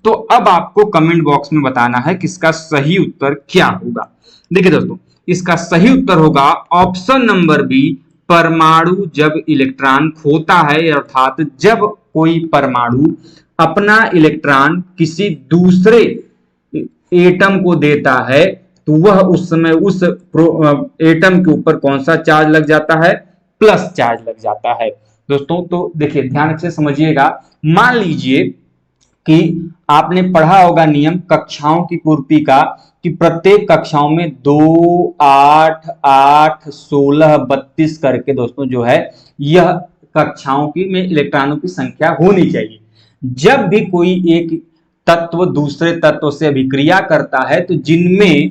तो अब आपको कमेंट बॉक्स में बताना है कि इसका सही उत्तर क्या होगा। देखिए दोस्तों, इसका सही उत्तर होगा ऑप्शन नंबर बी, परमाणु जब इलेक्ट्रॉन खोता है, अर्थात जब कोई परमाणु अपना इलेक्ट्रॉन किसी दूसरे एटम को देता है तो वह उस समय उस एटम के ऊपर कौन सा चार्ज लग जाता है, प्लस चार्ज लग जाता है दोस्तों। तो देखिए ध्यान से समझिएगा, मान लीजिए कि आपने पढ़ा होगा नियम कक्षाओं की पूर्ति का, कि प्रत्येक कक्षाओं में 2, 8, 8, 16, 32 करके दोस्तों जो है यह कक्षाओं की में इलेक्ट्रॉनों की संख्या होनी चाहिए। जब भी कोई एक तत्व दूसरे तत्व से अभिक्रिया करता है तो जिनमें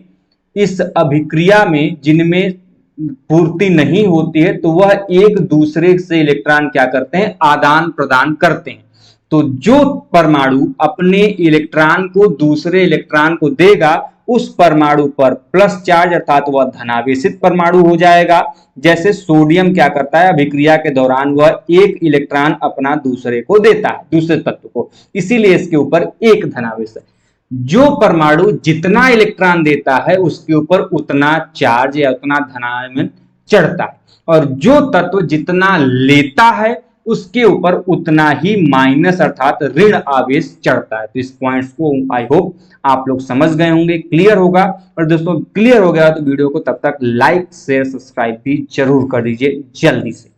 इस अभिक्रिया में जिनमें पूर्ति नहीं होती है तो वह एक दूसरे से इलेक्ट्रॉन क्या करते हैं, आदान प्रदान करते हैं। तो जो परमाणु अपने इलेक्ट्रॉन को दूसरे इलेक्ट्रॉन को देगा उस परमाणु पर प्लस चार्ज, अर्थात वह धनावेशित परमाणु हो जाएगा। जैसे सोडियम क्या करता है, अभिक्रिया के दौरान वह एक इलेक्ट्रॉन अपना दूसरे को देता है, दूसरे तत्व को, इसीलिए इसके ऊपर एक धनावेश है। जो परमाणु जितना इलेक्ट्रॉन देता है उसके ऊपर उतना चार्ज या उतना धनायन चढ़ता है, और जो तत्व जितना लेता है उसके ऊपर उतना ही माइनस अर्थात ऋण आवेश चढ़ता है। तो इस पॉइंट्स को आई होप आप लोग समझ गए होंगे, क्लियर होगा। और दोस्तों क्लियर हो गया तो वीडियो को तब तक लाइक शेयर सब्सक्राइब भी जरूर कर दीजिए जल्दी से।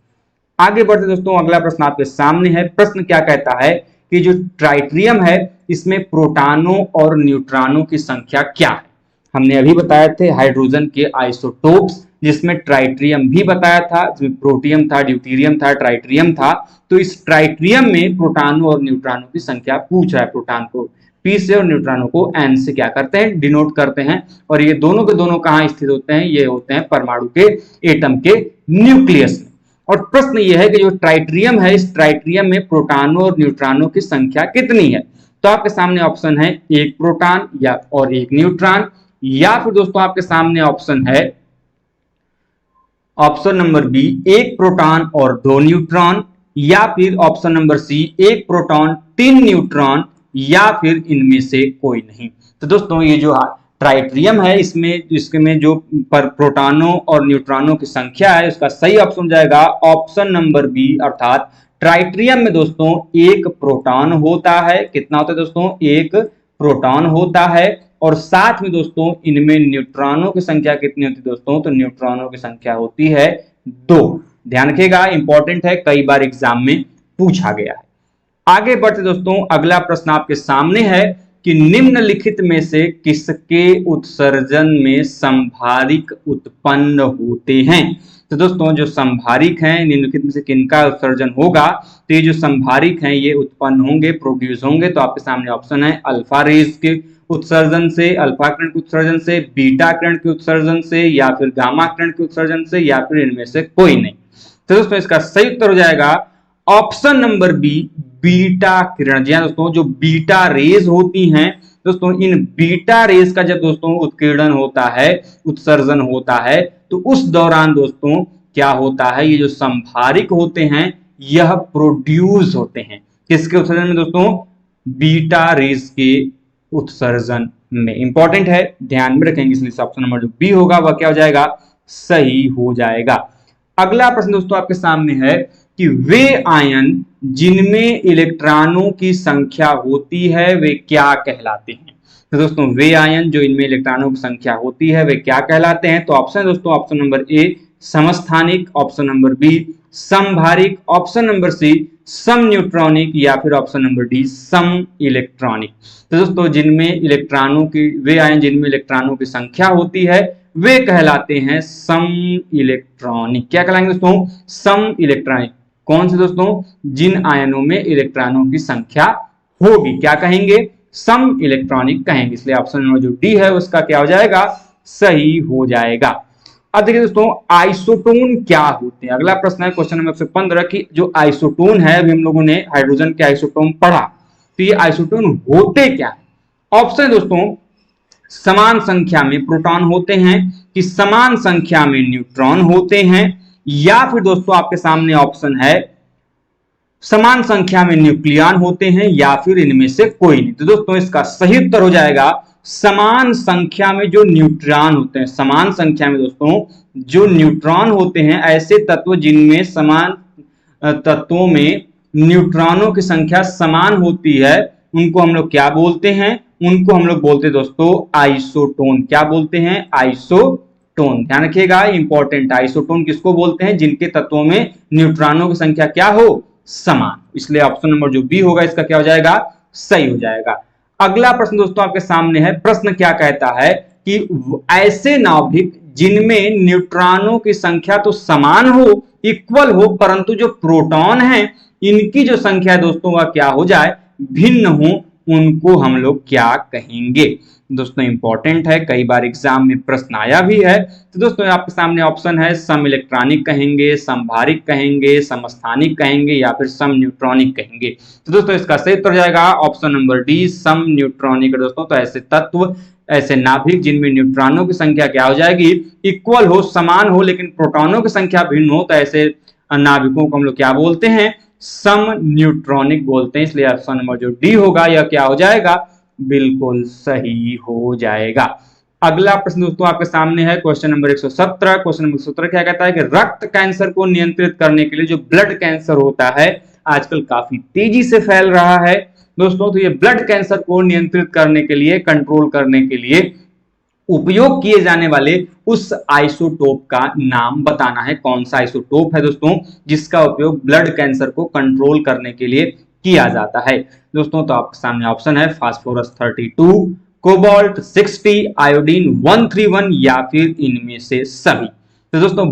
आगे बढ़ते दोस्तों, अगला प्रश्न आपके सामने है। प्रश्न क्या कहता है कि जो ट्राइट्रियम है इसमें प्रोटॉनों और न्यूट्रॉनों की संख्या क्या है। हमने अभी बताए थे हाइड्रोजन के आइसोटोप्स, जिसमें ट्राइट्रियम भी बताया था, जिसमें प्रोटियम था, ड्यूटेरियम था, ट्राइट्रियम था। तो इस ट्राइट्रियम में प्रोटॉनों और न्यूट्रॉनों की संख्या पूछ रहा है। प्रोटॉन को P से और न्यूट्रॉनों को N से क्या करते हैं, डिनोट करते हैं। और ये दोनों के दोनों कहाँ स्थित होते हैं, ये होते हैं परमाणु के एटम के न्यूक्लियस में। और प्रश्न ये है कि जो ट्राइट्रियम है इस ट्राइट्रियम में प्रोटॉनों और न्यूट्रॉनों की संख्या कितनी है। तो आपके सामने ऑप्शन है एक प्रोटॉन या और एक न्यूट्रॉन, या फिर दोस्तों आपके सामने ऑप्शन है ऑप्शन नंबर बी, एक प्रोटॉन और 2 न्यूट्रॉन, या फिर ऑप्शन नंबर सी, एक प्रोटॉन 3 न्यूट्रॉन, या फिर इनमें से कोई नहीं। तो दोस्तों ये जो ट्राइट्रियम है इसमें जो प्रोटॉनों और न्यूट्रॉनों की संख्या है उसका सही ऑप्शन हो जाएगा ऑप्शन नंबर बी, अर्थात ट्राइट्रियम में दोस्तों एक प्रोटॉन होता है। कितना होता है दोस्तों, एक प्रोटॉन होता है। और साथ में दोस्तों इनमें न्यूट्रॉनों की संख्या कितनी होती है दोस्तों, तो न्यूट्रॉनों की संख्या होती है 2। ध्यान रखिएगा, इंपॉर्टेंट है, कई बार एग्जाम में पूछा गया है। आगे बढ़ते दोस्तों, अगला प्रश्न आपके सामने है कि निम्नलिखित में से किसके उत्सर्जन में संभारिक उत्पन्न होते हैं। तो दोस्तों जो संभारिक हैं निम्नलिखित में से किनका उत्सर्जन होगा, तो ये जो संभारिक हैं ये उत्पन्न होंगे, प्रोड्यूस होंगे। तो आपके सामने ऑप्शन है अल्फा रेज के उत्सर्जन से, अल्फा किरण के उत्सर्जन से, बीटा किरण के उत्सर्जन से, या फिर गामा किरण के उत्सर्जन से, या फिर इनमें से कोई नहीं। तो दोस्तों इसका सही उत्तर हो जाएगा ऑप्शन नंबर बी, बीटा किरण। जी हाँ दोस्तों, जो बीटा रेज होती हैं दोस्तों, इन बीटा रेज का जब दोस्तों उत्कीर्णन होता है, उत्सर्जन होता है, तो उस दौरान दोस्तों क्या होता है, ये जो संभारिक होते हैं यह प्रोड्यूस होते हैं। किसके उत्सर्जन में दोस्तों, बीटा रेज के उत्सर्जन में। इंपॉर्टेंट है, ध्यान में रखेंगे, इसलिए ऑप्शन नंबर जो बी होगा वह क्या हो जाएगा, सही हो जाएगा। अगला प्रश्न दोस्तों आपके सामने है कि वे आयन जिनमें इलेक्ट्रॉनों की संख्या होती है वे क्या कहलाते हैं। तो दोस्तों वे आयन जो इनमें इलेक्ट्रॉनों की संख्या होती है वे क्या कहलाते हैं। तो ऑप्शन दोस्तों, ऑप्शन नंबर ए समस्थानिक, ऑप्शन नंबर बी समभारिक, ऑप्शन नंबर सी सम न्यूट्रॉनिक, या फिर ऑप्शन नंबर डी सम इलेक्ट्रॉनिक। तो दोस्तों जिनमें इलेक्ट्रॉनों की, वे आयन जिनमें इलेक्ट्रॉनों की संख्या होती है वे कहलाते हैं सम इलेक्ट्रॉनिक। क्या कहलाएंगे दोस्तों, सम इलेक्ट्रॉनिक। कौन से दोस्तों, जिन आयनों में इलेक्ट्रॉनों की संख्या होगी क्या कहेंगे, सम इलेक्ट्रॉनिक कहेंगे। इसलिए ऑप्शन नंबर जो डी है उसका क्या हो जाएगा, सही हो जाएगा। अब देखिए दोस्तों आइसोटोन क्या होते हैं। अगला प्रश्न है क्वेश्चन नंबर 115 की जो आइसोटोन है, अभी हम लोगों ने हाइड्रोजन के आइसोटोन पढ़ा, तो ये आइसोटोन होते क्या है। ऑप्शन दोस्तों, समान संख्या में प्रोटॉन होते हैं, कि समान संख्या में न्यूट्रॉन होते हैं, या फिर दोस्तों आपके सामने ऑप्शन है समान संख्या में न्यूक्लियॉन होते हैं, या फिर इनमें से कोई नहीं। तो दोस्तों इसका सही उत्तर हो जाएगा समान संख्या में जो न्यूट्रॉन होते हैं। समान संख्या में दोस्तों जो न्यूट्रॉन होते हैं, ऐसे तत्व जिनमें समान तत्वों में न्यूट्रॉनों की संख्या समान होती है, उनको हम लोग क्या बोलते हैं, उनको हम लोग बोलते हैं दोस्तों आइसोटोन। क्या बोलते हैं, आइसोटोन। ध्यान रखिएगा इंपॉर्टेंट, आइसोटोन किसको बोलते हैं, जिनके तत्वों में न्यूट्रॉनों की संख्या क्या हो, समान। इसलिए ऑप्शन नंबर जो बी होगा इसका क्या हो जाएगा, सही हो जाएगा। अगला प्रश्न दोस्तों आपके सामने है, प्रश्न क्या कहता है कि ऐसे नाभिक जिनमें न्यूट्रॉनों की संख्या तो समान हो, इक्वल हो, परंतु जो प्रोटॉन है इनकी जो संख्या है दोस्तों वह क्या हो जाए, भिन्न हो, उनको हम लोग क्या कहेंगे। दोस्तों इंपॉर्टेंट है, कई बार एग्जाम में प्रश्न आया भी है। तो दोस्तों आपके सामने ऑप्शन है सम इलेक्ट्रॉनिक कहेंगे, समभारिक कहेंगे, समस्थानिक कहेंगे, या फिर सम न्यूट्रॉनिक कहेंगे। तो दोस्तों इसका सही उत्तर जाएगा ऑप्शन नंबर डी सम न्यूट्रॉनिक। दोस्तों तो ऐसे तत्व, ऐसे नाभिक जिनमें न्यूट्रॉनों की संख्या क्या हो जाएगी, इक्वल हो, समान हो, लेकिन प्रोटॉनों की संख्या भिन्न हो, तो ऐसे नाभिकों को हम लोग क्या बोलते हैं, सम न्यूट्रॉनिक बोलते हैं। इसलिए ऑप्शन नंबर जो डी होगा यह क्या हो जाएगा, बिल्कुल सही हो जाएगा। अगला प्रश्न दोस्तों आपके सामने है क्वेश्चन नंबर 117। क्वेश्चन नंबर 117 क्या कहता है कि रक्त कैंसर को नियंत्रित करने के लिए, जो ब्लड कैंसर होता है आजकल काफी तेजी से फैल रहा है दोस्तों, तो ये ब्लड कैंसर को नियंत्रित करने के लिए, कंट्रोल करने के लिए उपयोग किए जाने वाले उस आइसोटोप का नाम बताना है। कौन सा आइसोटोप है दोस्तों जिसका उपयोग ब्लड कैंसर को कंट्रोल करने के लिए किया जाता है। दोस्तों तो आपके सामने ऑप्शन है फास्फोरस 32, कोबाल्ट 60, आयोडीन 131, या फिर इनमें से सभी। तो दोस्तों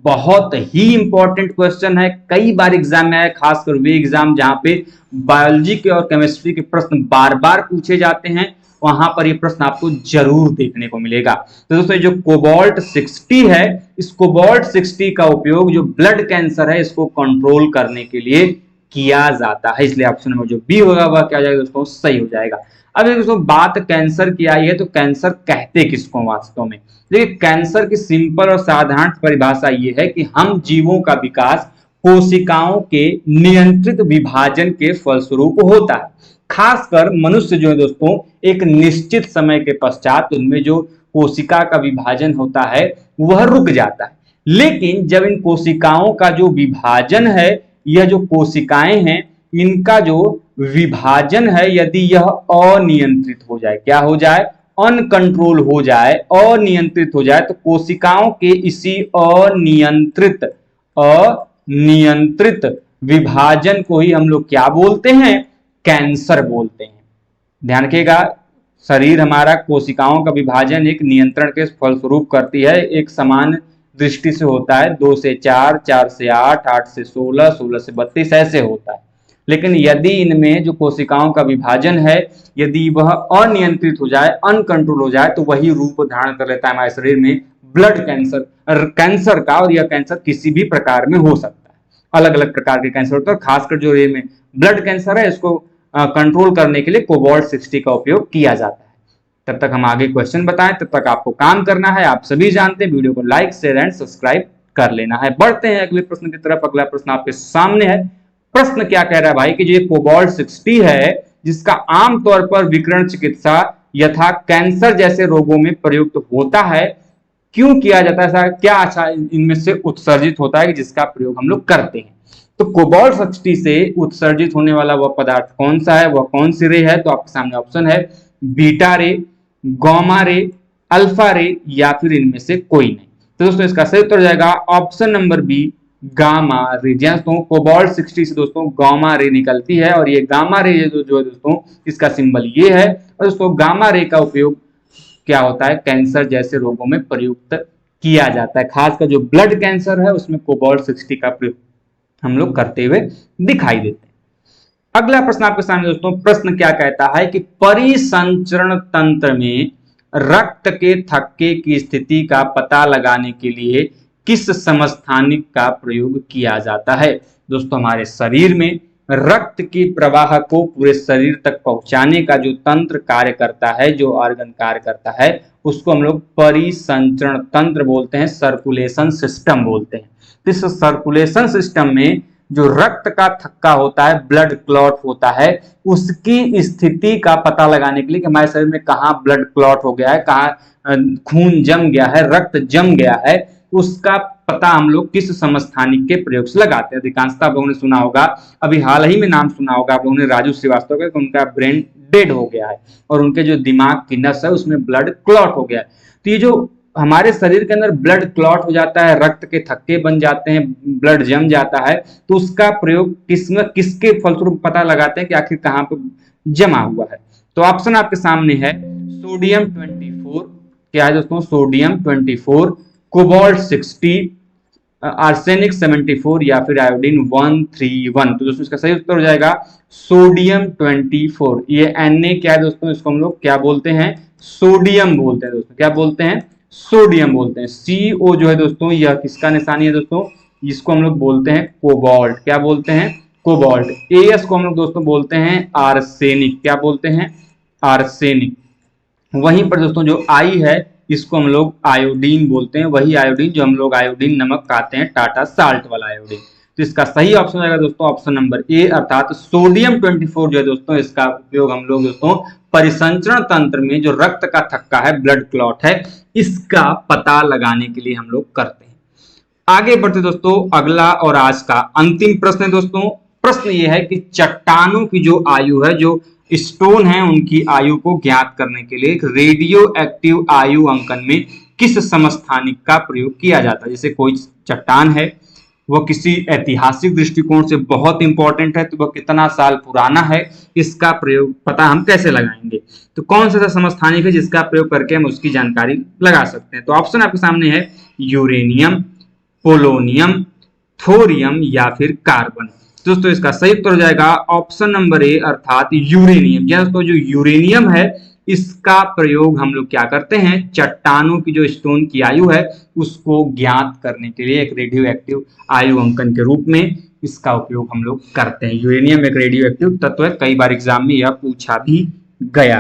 बहुत ही इंपॉर्टेंट क्वेश्चन है, कई बार एग्जाम में आया, खासकर वे एग्जाम जहां पे बायोलॉजी के और केमिस्ट्री के प्रश्न बार बार पूछे जाते हैं, वहां पर ये प्रश्न आपको जरूर देखने को मिलेगा। तो दोस्तों जो कोबाल्ट 60 है, इस कोबाल्ट 60 का उपयोग जो ब्लड कैंसर है इसको कंट्रोल करने के लिए किया जाता है। इसलिए ऑप्शन नंबर जो बी होगा वह क्या हो जाएगा दोस्तों, सही हो जाएगा। अब दोस्तों बात कैंसर की आई है, तो कैंसर कहते किसको वास्तव में। देखिए कैंसर की सिंपल और साधारण परिभाषा ये है कि हम जीवों का विकास कोशिकाओं के नियंत्रित विभाजन के फलस्वरूप होता है। खासकर मनुष्य जो है दोस्तों एक निश्चित समय के पश्चात उनमें जो कोशिका का विभाजन होता है वह रुक जाता है। लेकिन जब इन कोशिकाओं का जो विभाजन है, यह जो कोशिकाएं हैं इनका जो विभाजन है, यदि यह अनियंत्रित हो जाए, क्या हो जाए, अनकंट्रोल हो जाए, अनियंत्रित हो जाए, तो कोशिकाओं के इसी अनियंत्रित विभाजन को ही हम लोग क्या बोलते हैं, कैंसर बोलते हैं। ध्यान रखिएगा, शरीर हमारा कोशिकाओं का विभाजन एक नियंत्रण के फलस्वरूप करती है, एक समान दृष्टि से होता है, 2 से 4, 4 से 8, 8 से 16, 16 से 32 ऐसे होता है। लेकिन यदि इनमें जो कोशिकाओं का विभाजन है यदि वह अनियंत्रित हो जाए, अनकंट्रोल हो जाए, तो वही रूप धारण कर लेता है हमारे शरीर में ब्लड कैंसर का। और यह कैंसर किसी भी प्रकार में हो सकता है, अलग अलग प्रकार के कैंसर होते हैं। खासकर जो ये में ब्लड कैंसर है इसको कंट्रोल करने के लिए कोबाल्ट 60 का उपयोग किया जाता है। तब तक हम आगे क्वेश्चन बताएं, तब तक आपको काम करना है, आप सभी जानते हैं, वीडियो को लाइक शेयर एंड सब्सक्राइब कर लेना है। बढ़ते हैं अगले प्रश्न की तरफ। अगला प्रश्न आपके सामने है, प्रश्न क्या कह रहा है भाई कि जो कोबाल्ट 60 है जिसका आमतौर पर विकिरण चिकित्सा यथा कैंसर जैसे रोगों में प्रयुक्त होता है। क्यों किया जाता है ऐसा, क्या अच्छा इनमें से उत्सर्जित होता है कि जिसका प्रयोग हम लोग करते हैं। तो कोबाल्ट 60 से उत्सर्जित होने वाला वह पदार्थ कौन सा है, वह कौन सी रे है, तो आपके सामने ऑप्शन है बीटा रे, गामा रे, अल्फा रे या फिर इनमें से कोई नहीं। तो दोस्तों इसका सही उत्तर हो जाएगा option number B, gamma ray. दोस्तों कोबाल्ट 60 से दोस्तों गामा रे निकलती है और ये गामा रे जो है दोस्तों इसका सिंबल ये है। और दोस्तों गामा रे का उपयोग क्या होता है, कैंसर जैसे रोगों में प्रयुक्त किया जाता है। खासकर जो ब्लड कैंसर है उसमें कोबाल्ट 60 का प्रयोग हम लोग करते हुए दिखाई देते हैं। अगला प्रश्न आपके सामने दोस्तों, प्रश्न क्या कहता है कि परिसंचरण तंत्र में रक्त के थक्के की स्थिति का पता लगाने के लिए किस समस्थानिक का प्रयोग किया जाता है। दोस्तों हमारे शरीर में रक्त की प्रवाह को पूरे शरीर तक पहुंचाने का जो तंत्र कार्य करता है, जो ऑर्गन कार्य करता है, उसको हम लोग परिसंचरण तंत्र बोलते हैं, सर्कुलेशन सिस्टम बोलते हैं। इस सर्कुलेशन सिस्टम में जो रक्त का थक्का होता है, ब्लड क्लॉट होता है, उसकी स्थिति का पता लगाने के लिए कि हमारे शरीर में कहाँ ब्लड क्लॉट हो गया है, कहाँ खून जम गया है, रक्त जम गया है, उसका पता हम लोग किस समस्थानिक के प्रयोग से लगाते हैं। अधिकांशतः आप लोगों ने सुना होगा, अभी हाल ही में नाम सुना होगा आप लोगों ने राजू श्रीवास्तव का, उनका ब्रेन डेड हो गया है और उनके जो दिमाग की नस है उसमें ब्लड क्लॉट हो गया है। तो ये जो हमारे शरीर के अंदर ब्लड क्लॉट हो जाता है, रक्त के थक्के बन जाते हैं, ब्लड जम जाता है, तो उसका प्रयोग किसके फलस्वरूप पता लगाते हैं कि आखिर कहाँ पे जमा हुआ है। तो ऑप्शन आपके सामने है सोडियम 24, क्या है दोस्तों, सोडियम 24, कोबाल्ट 60, आर्सेनिक 74 या फिर आयोडीन 131। तो दोस्तों इसका सही उत्तर हो जाएगा सोडियम 24। ये Na क्या है दोस्तों, इसको हम लोग क्या बोलते हैं, सोडियम बोलते हैं दोस्तों, क्या बोलते हैं, सोडियम बोलते हैं। CO जो है दोस्तों यह किसका निशानी है दोस्तों, इसको हम लोग बोलते हैं कोबाल्ट, क्या बोलते हैं, कोबाल्ट। AS को हम लोग दोस्तों बोलते हैं आर्सेनिक, क्या बोलते हैं, आर्सेनिक। वहीं पर दोस्तों जो I है इसको हम लोग आयोडीन बोलते हैं, वही आयोडीन जो हम लोग आयोडीन नमक खाते हैं, टाटा साल्ट वाला आयोडीन। तो इसका सही ऑप्शन आएगा दोस्तों ऑप्शन नंबर ए, अर्थात सोडियम 24 जो है दोस्तों इसका उपयोग हम लोग दोस्तों परिसंचरण तंत्र में जो रक्त का थक्का है, ब्लड क्लॉट है, इसका पता लगाने के लिए हम लोग करते हैं। आगे बढ़ते दोस्तों, अगला और आज का अंतिम प्रश्न है दोस्तों। प्रश्न ये है कि चट्टानों की जो आयु है, जो स्टोन है, उनकी आयु को ज्ञात करने के लिए रेडियो एक्टिव आयु अंकन में किस समस्थानिक का प्रयोग किया जाता है। जैसे कोई चट्टान है, वह किसी ऐतिहासिक दृष्टिकोण से बहुत इंपॉर्टेंट है, तो वह कितना साल पुराना है, इसका प्रयोग पता हम कैसे लगाएंगे। तो कौन सा समस्थानिक है जिसका प्रयोग करके हम उसकी जानकारी लगा सकते हैं। तो ऑप्शन आपके सामने है यूरेनियम, पोलोनियम, थोरियम या फिर कार्बन। दोस्तों इसका सही उत्तर हो जाएगा ऑप्शन नंबर ए, अर्थात यूरेनियम। दोस्तों जो यूरेनियम है इसका प्रयोग हम लोग क्या करते हैं, चट्टानों की जो स्टोन की आयु है उसको ज्ञात करने के लिए एक रेडियो एक्टिव आयु अंकन के रूप में इसका उपयोग हम लोग करते हैं। यूरेनियम एक रेडियो एक्टिव तत्व है, कई बार एग्जाम में यह पूछा भी गया।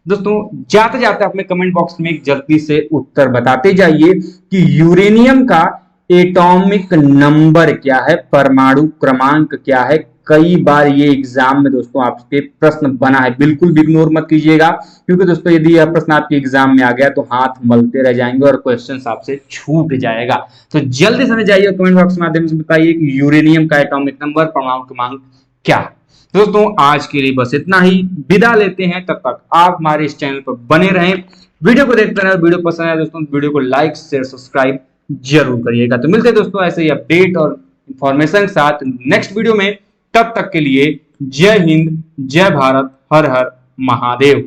दोस्तों जाते जाते अपने कमेंट बॉक्स में एक जल्दी से उत्तर बताते जाइए कि यूरेनियम का एटॉमिक नंबर क्या है, परमाणु क्रमांक क्या है। कई बार ये एग्जाम में दोस्तों आपके प्रश्न बना है, बिल्कुल भी इग्नोर मत कीजिएगा, क्योंकि दोस्तों यदि यह प्रश्न आपके एग्जाम में आ गया तो हाथ मलते रह जाएंगे और क्वेश्चन आपसे छूट जाएगा। तो जल्दी से जाइए कमेंट बॉक्स के माध्यम से बताइए कि यूरेनियम का एटॉमिक नंबर, परमाणु क्रमांक क्या है। दोस्तों आज के लिए बस इतना ही, विदा लेते हैं, तब तक आप हमारे इस चैनल पर बने रहें, वीडियो को देखते रहें। वीडियो पसंद आया दोस्तों वीडियो को लाइक शेयर सब्सक्राइब जरूर करिएगा। तो मिलते हैं दोस्तों ऐसे ही अपडेट और इंफॉर्मेशन के साथ नेक्स्ट वीडियो में। तब तक के लिए जय हिंद, जय भारत, हर हर महादेव।